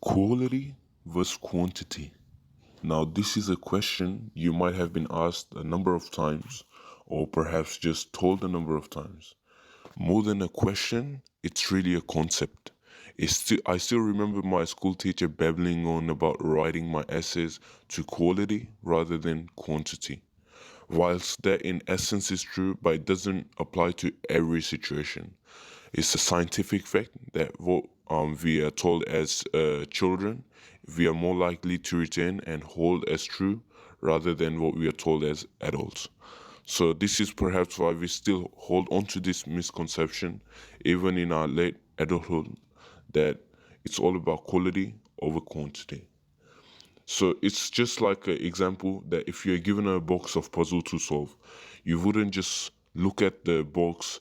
Quality versus quantity. Now, this is a question you might have been asked a number of times, or perhaps just told a number of times. More than a question, it's really a concept. I still remember my school teacher babbling on about writing my essays to quality rather than quantity. Whilst that in essence is true, but it doesn't apply to every situation. It's a scientific fact that what we are told as children, we are more likely to retain and hold as true rather than what we are told as adults. So this is perhaps why we still hold on to this misconception, even in our late adulthood, that it's all about quality over quantity. So it's just like an example that if you're given a box of puzzle to solve, you wouldn't just look at the box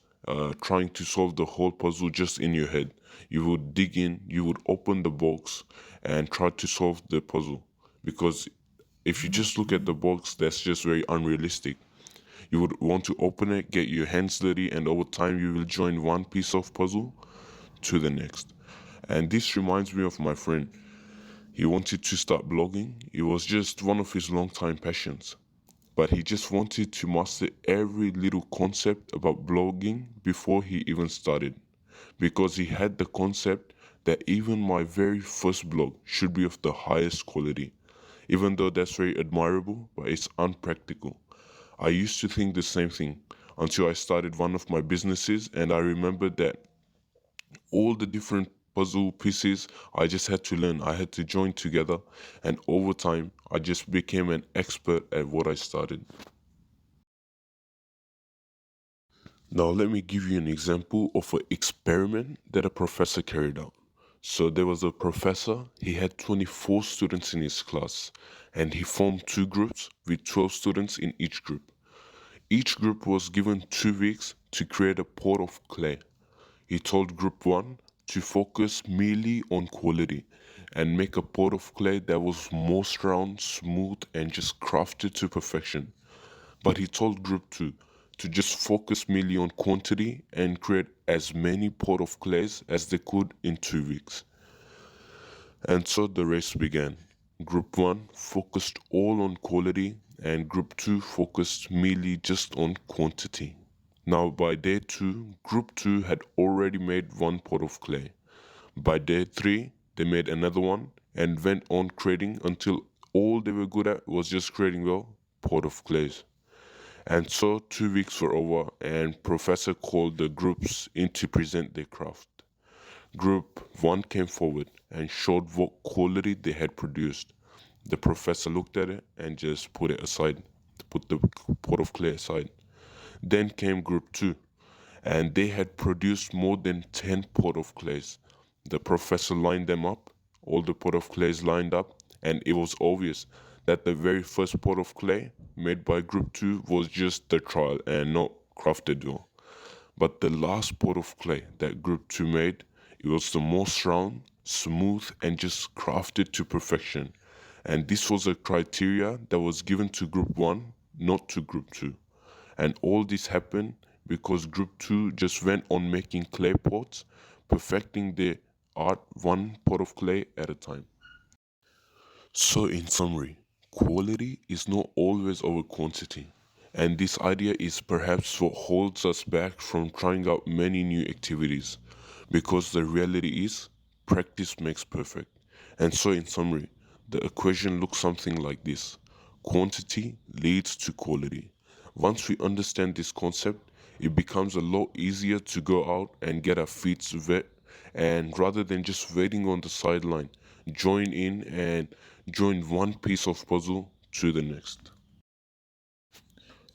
trying to solve the whole puzzle just in your head. You would dig in, you would open the box and try to solve the puzzle. Because if you just look at the box, that's just very unrealistic. You would want to open it, get your hands dirty, and over time you will join one piece of puzzle to the next. And this reminds me of my friend. He wanted to start blogging. It was just one of his long-time passions. But he just wanted to master every little concept about blogging before he even started. Because he had the concept that even my very first blog should be of the highest quality. Even though that's very admirable, but it's unpractical. I used to think the same thing until I started one of my businesses, and I remembered that all the different puzzle pieces I just had to learn. I had to join together, and over time, I just became an expert at what I started. Now, let me give you an example of an experiment that a professor carried out. So, there was a professor, he had 24 students in his class, and he formed two groups with 12 students in each group. Each group was given 2 weeks to create a pot of clay. He told group 1 to focus merely on quality and make a pot of clay that was most round, smooth, and just crafted to perfection. But he told group 2 to just focus merely on quantity and create as many pot of clays as they could in 2 weeks. And so the race began. Group 1 focused all on quality and group 2 focused merely just on quantity. Now, by day 2, Group 2 had already made one pot of clay. By day 3, they made another one and went on creating until all they were good at was just creating, well, pot of clays. And so 2 weeks were over and Professor called the groups in to present their craft. Group 1 came forward and showed what quality they had produced. The professor looked at it and just put it aside, put the pot of clay aside. Then came group 2, and they had produced more than 10 pot of clays. The professor lined them up, all the pot of clays lined up, and it was obvious that the very first pot of clay made by group 2 was just the trial and not crafted well. But the last pot of clay that group 2 made, it was the most round, smooth, and just crafted to perfection. And this was a criteria that was given to group 1, not to group 2. And all this happened because group 2 just went on making clay pots, perfecting their art one pot of clay at a time. So, in summary, quality is not always over quantity. And this idea is perhaps what holds us back from trying out many new activities. Because the reality is, practice makes perfect. And so, in summary, the equation looks something like this: quantity leads to quality. Once we understand this concept, it becomes a lot easier to go out and get our feet wet, and rather than just waiting on the sideline, join in and join one piece of puzzle to the next.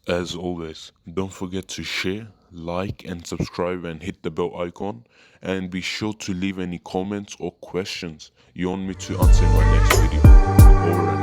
As always, don't forget to share, like, and subscribe and hit the bell icon. And be sure to leave any comments or questions you want me to answer in my next video. Over and